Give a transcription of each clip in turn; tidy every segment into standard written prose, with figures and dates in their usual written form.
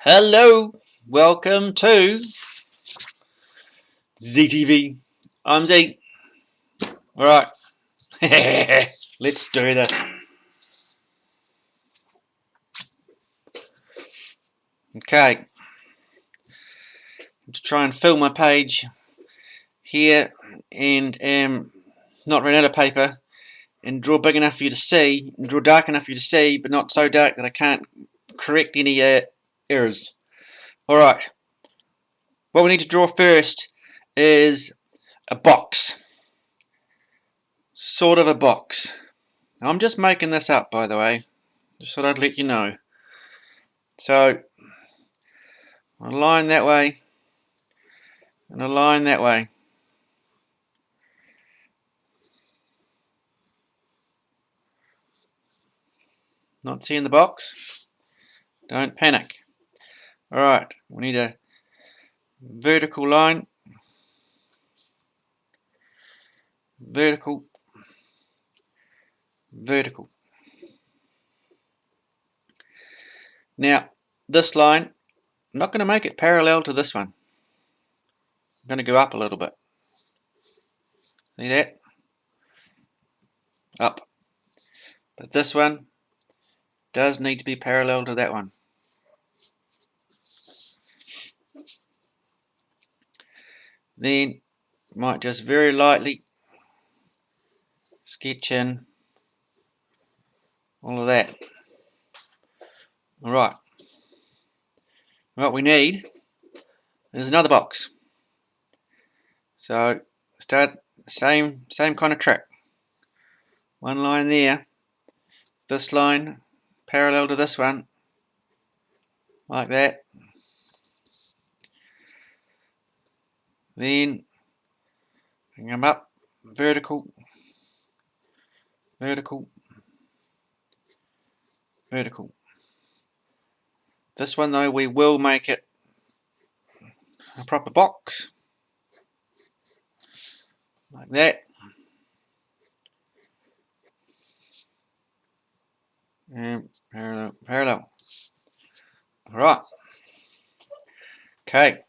Hello, welcome to ZTV. I'm Z. Alright, let's do this. Okay, to try and fill my page here and not run out of paper and draw big enough for you to see and draw dark enough for you to see, but not so dark that I can't correct any errors. Alright, what we need to draw first is a box. Sort of a box. Now, I'm just making this up, by the way. Just thought I'd let you know. So, a line that way and a line that way. Not seeing the box? Don't panic. Alright, we need a vertical line, vertical, vertical. Now, this line, I'm not going to make it parallel to this one. I'm going to go up a little bit. See that? Up. But this one does need to be parallel to that one. Then, might just very lightly sketch in all of that. Alright. What we need is another box. So start same kind of trick. One line there, this line parallel to this one, like that. Then bring them up, vertical, vertical, vertical. This one though, we will make it a proper box, like that. And parallel, parallel. Alright. Okay.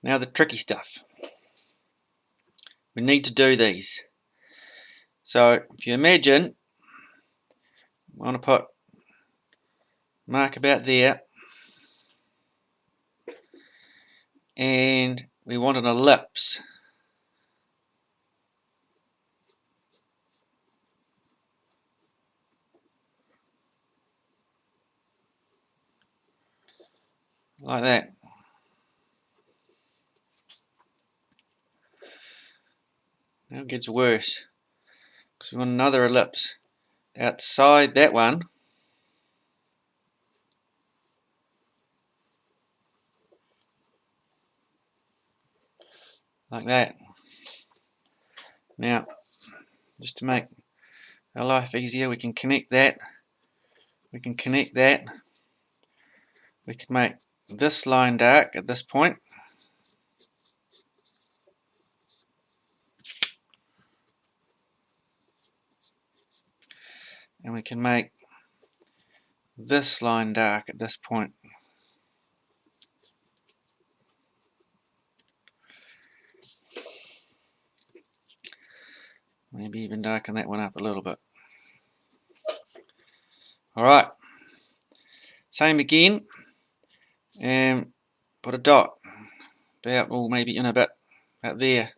Now the tricky stuff. We need to do these. So if you imagine, I want to put mark about there, and we want an ellipse. Like that. Now it gets worse, because we want another ellipse outside that one, like that. Now, just to make our life easier, we can connect that, we can connect that, we can make this line dark at this point, and we can make this line dark at this point. Maybe even darken that one up a little bit. Alright, same again, and put a dot about, or maybe in a bit, about there.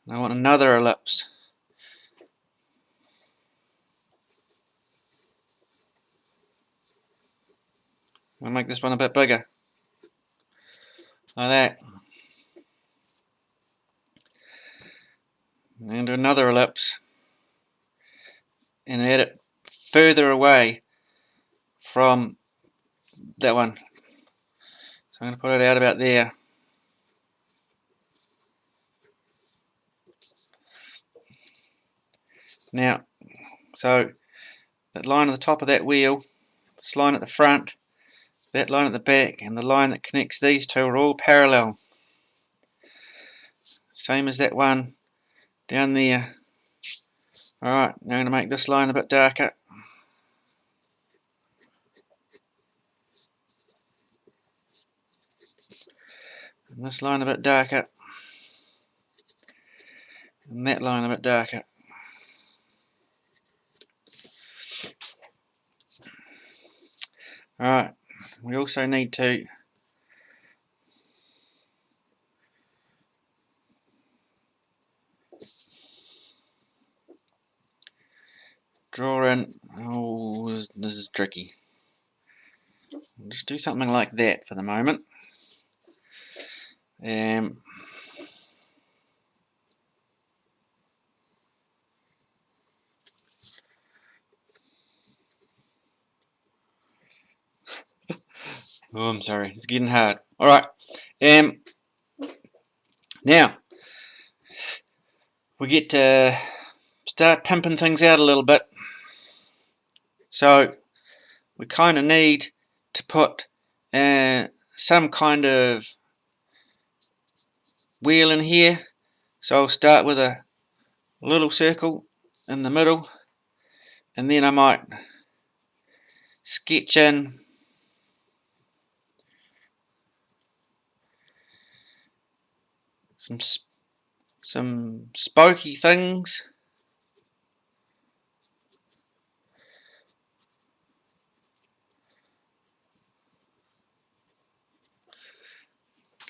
And I want another ellipse. I'll make this one a bit bigger, like that. And another ellipse, and add it further away from that one. So I'm going to put it out about there. Now, so that line at the top of that wheel, this line at the front, that line at the back, and the line that connects these two are all parallel. Same as that one down there. Alright, now I'm going to make this line a bit darker. And this line a bit darker. And that line a bit darker. Alright, we also need to draw in, oh, this is tricky. I'll just do something like that for the moment. Oh, I'm sorry, it's getting hard. Alright, now we get to start pimping things out a little bit. So we kind of need to put some kind of wheel in here. So I'll start with a little circle in the middle, and then I might sketch in some spokey things.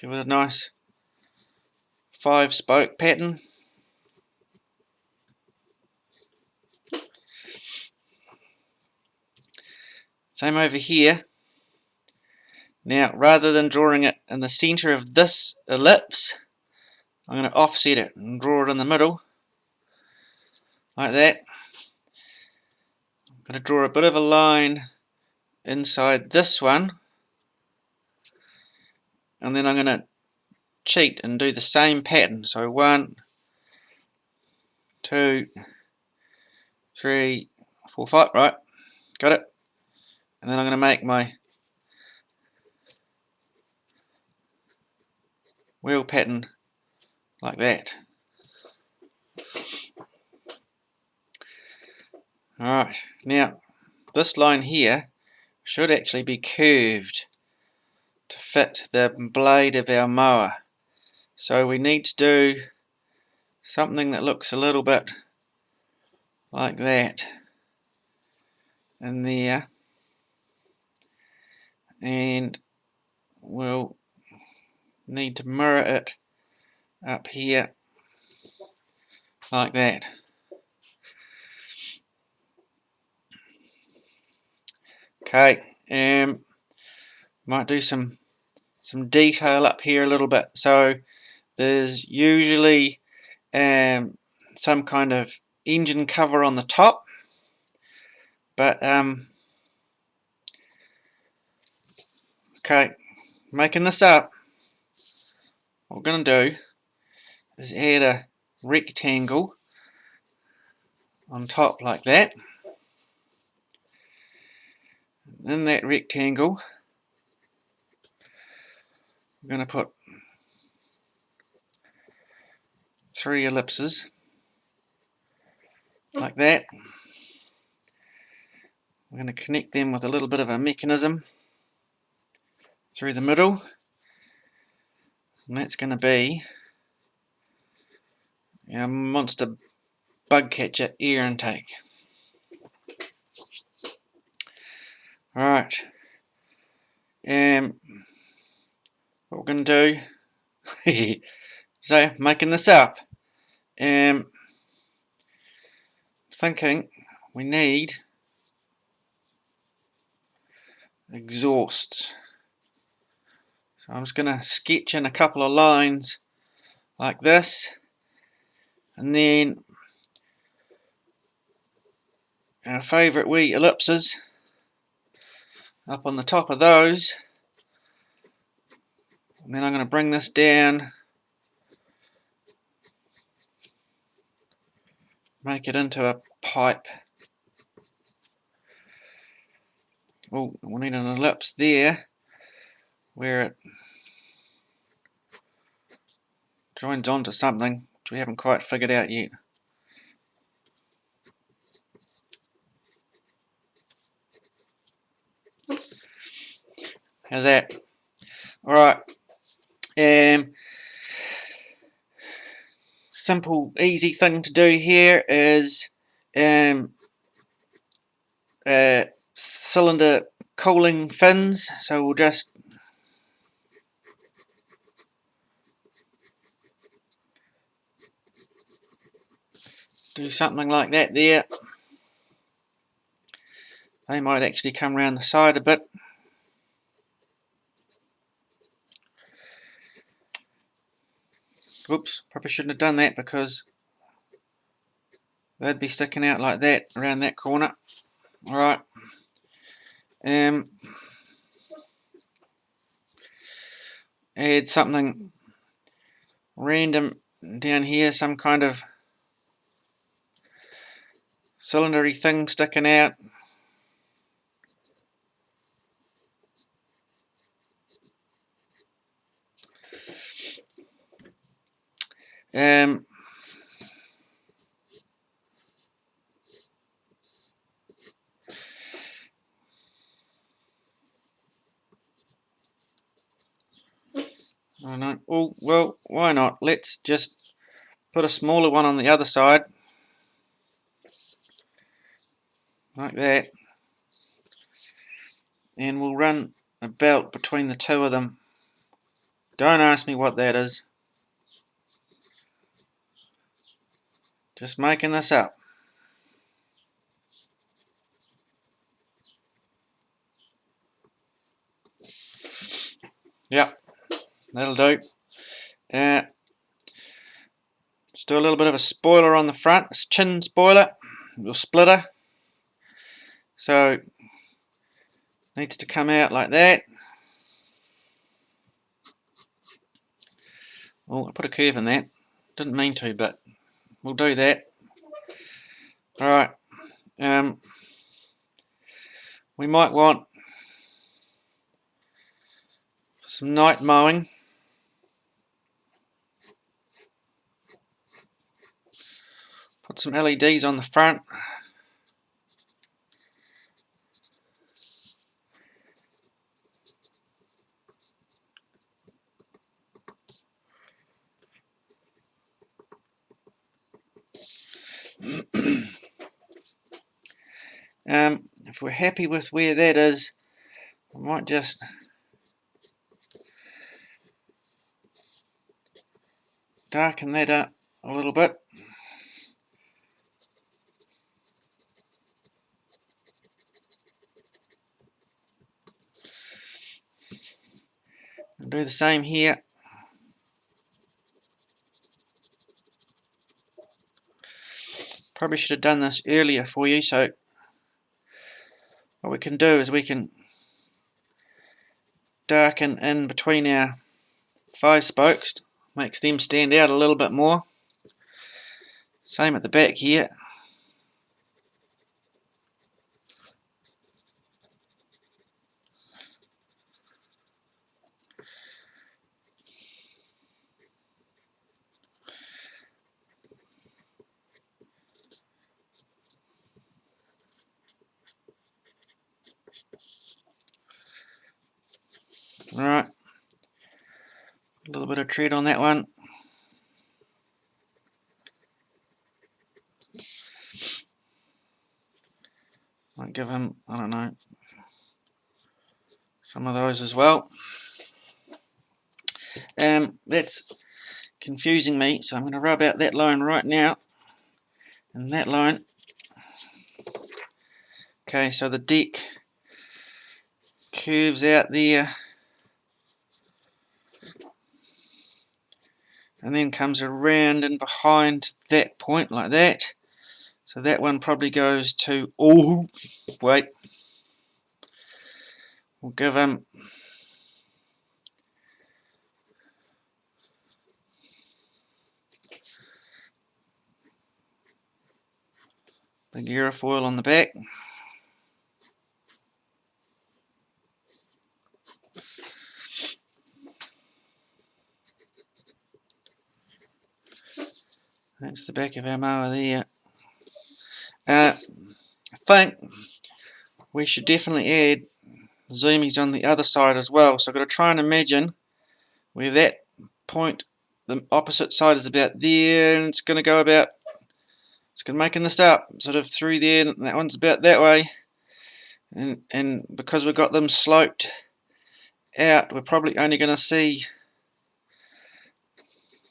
Give it a nice 5-spoke pattern. Same over here. Now, rather than drawing it in the center of this ellipse, I'm going to offset it and draw it in the middle, like that. I'm going to draw a bit of a line inside this one, and then I'm going to cheat and do the same pattern. So 1, 2, 3, 4, 5, right, got it. And then I'm going to make my wheel pattern like that. Alright, now this line here should actually be curved to fit the blade of our mower. So we need to do something that looks a little bit like that in there, and we'll need to mirror it up here like that. Okay, might do some detail up here a little bit. So there's usually some kind of engine cover on the top, but okay, making this up, what we're going to do is add a rectangle on top like that. In that rectangle, we're going to put 3 ellipses like that. We're going to connect them with a little bit of a mechanism through the middle, and that's going to be our monster bug catcher air intake. Alright, what we're going to do, so making this up, thinking we need exhausts. So I'm just going to sketch in a couple of lines like this, and then our favourite wee ellipses up on the top of those, and then I'm going to bring this down, make it into a pipe. Oh, we'll need an ellipse there where it joins onto something which we haven't quite figured out yet. How's that? Alright. Simple, easy thing to do here is cylinder cooling fins. So we'll just do something like that there. They might actually come around the side a bit. Whoops, probably shouldn't have done that because they'd be sticking out like that around that corner. Alright. Add something random down here, some kind of cylindery thing sticking out. I don't know. Oh, well, why not? Let's just put a smaller one on the other side. Like that. And we'll run a belt between the two of them. Don't ask me what that is. Just making this up. Yep, that'll do. Let's do a little bit of a spoiler on the front. It's chin spoiler, or splitter. So, needs to come out like that. Oh, I put a curve in that. Didn't mean to, but we'll do that. Alright. We might want some night mowing. Put some LEDs on the front. If we're happy with where that is, I might just darken that up a little bit. And do the same here. Probably should have done this earlier for you, so what we can do is we can darken in between our 5 spokes, makes them stand out a little bit more. Same at the back here. Alright, a little bit of tread on that one. Might give him, I don't know, some of those as well. That's confusing me, so I'm going to rub out that line right now, and that line. Okay, so the deck curves out there, and then comes around and behind that point like that. So that one probably goes to, oh, wait, we'll give him big aerofoil on the back. That's the back of our mower there. I think we should definitely add zoomies on the other side as well. So I've got to try and imagine where that point, the opposite side, is about there, and it's going to go about, it's going to making this up, sort of through there, and that one's about that way. And because we've got them sloped out, we're probably only going to see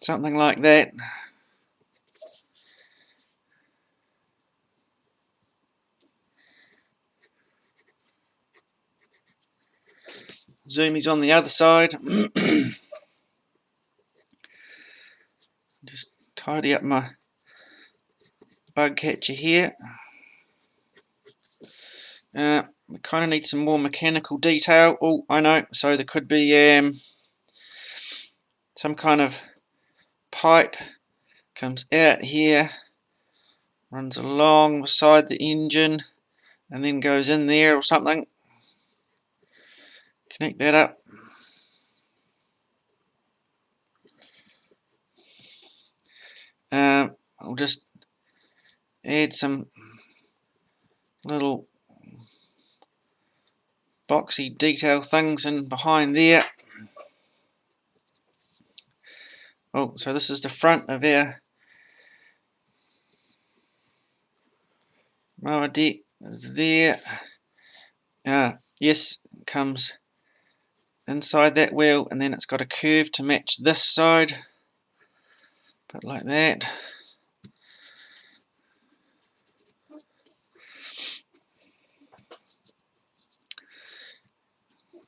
something like that. Zoomies on the other side. Just tidy up my bug catcher here. We kind of need some more mechanical detail. Oh, I know. So there could be some kind of pipe comes out here, runs along beside the engine, and then goes in there or something. Connect that up. I'll just add some little boxy detail things in behind there. Oh, so this is the front of our mower deck there. Yes, it comes inside that wheel, and then it's got a curve to match this side. Put like that.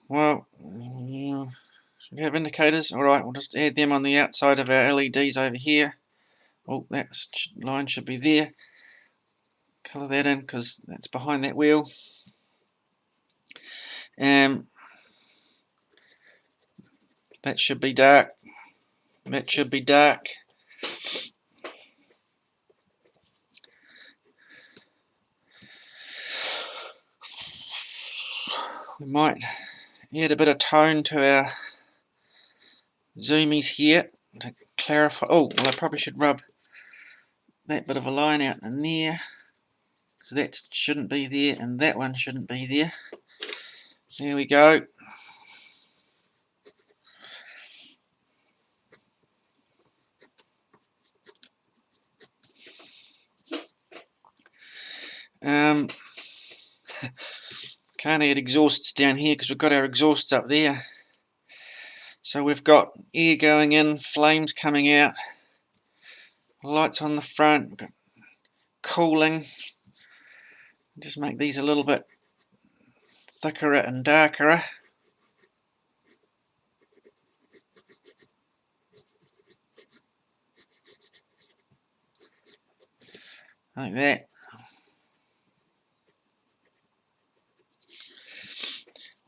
Well, should we have indicators? Alright, we'll just add them on the outside of our LEDs over here. Oh, that line should be there. Colour that in because that's behind that wheel. That should be dark. That should be dark. We might add a bit of tone to our zoomies here to clarify. Oh, well, I probably should rub that bit of a line out in there, because that shouldn't be there and that one shouldn't be there. There we go. Can't add exhausts down here because we've got our exhausts up there. So we've got air going in, flames coming out, lights on the front, we've got cooling. Just make these a little bit thicker and darker. Like that.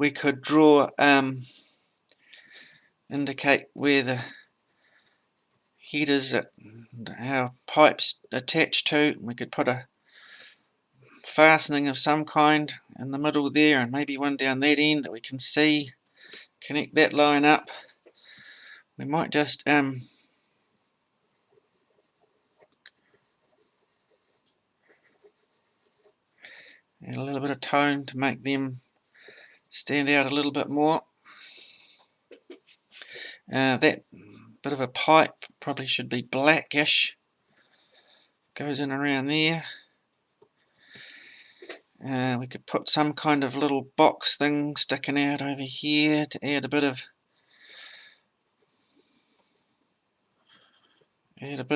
We could draw, indicate where the headers that our pipes attach to. We could put a fastening of some kind in the middle there, and maybe one down that end that we can see. Connect that line up. We might just add a little bit of tone to make them stand out a little bit more. That bit of a pipe probably should be blackish. Goes in around there. We could put some kind of little box thing sticking out over here to add a bit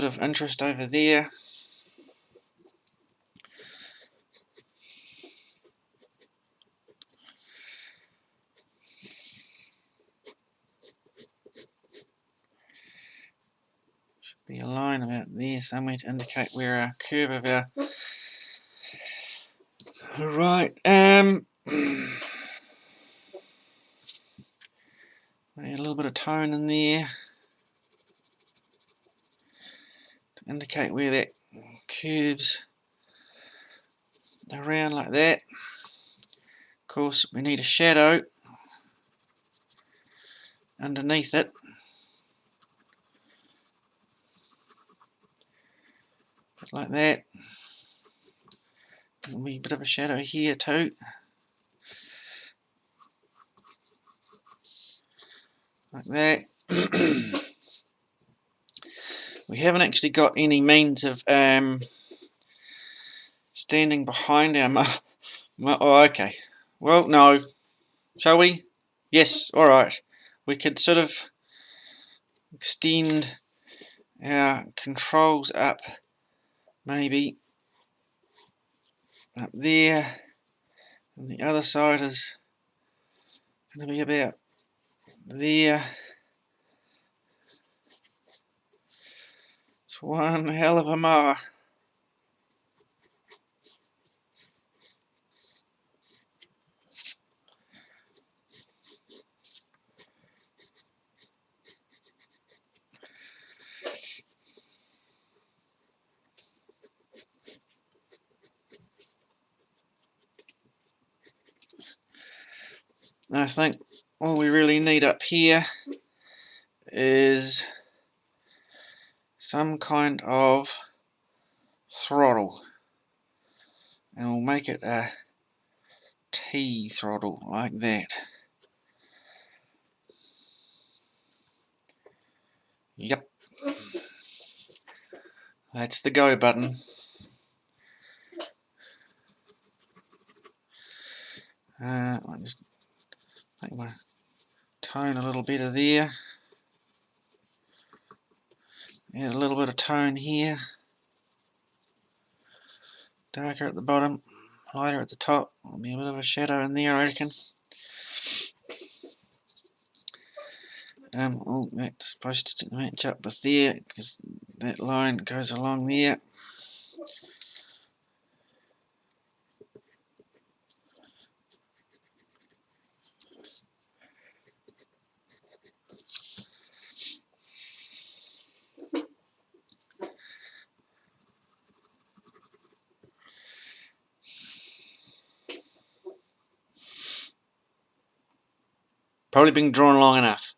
of interest over there. Should be a line about there somewhere to indicate where our curve of our. Right. Add a little bit of tone in there to indicate where that curves around like that. Of course, we need a shadow underneath it. Like that. There'll be a bit of a shadow here too. like that. We haven't actually got any means of standing behind our oh, okay. Well, no. Shall we? Yes, alright. We could sort of extend our controls up, maybe up there, and the other side is going to be about there. It's one hell of a mower. I think all we really need up here is some kind of throttle, and we'll make it a T throttle like that. Yep, that's the go button. I'll just make my tone a little better there. Add a little bit of tone here. Darker at the bottom, lighter at the top. There'll be a bit of a shadow in there, I reckon. Oh, that's supposed to match up with there, because that line goes along there. Probably been drawn long enough.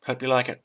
Hope you like it.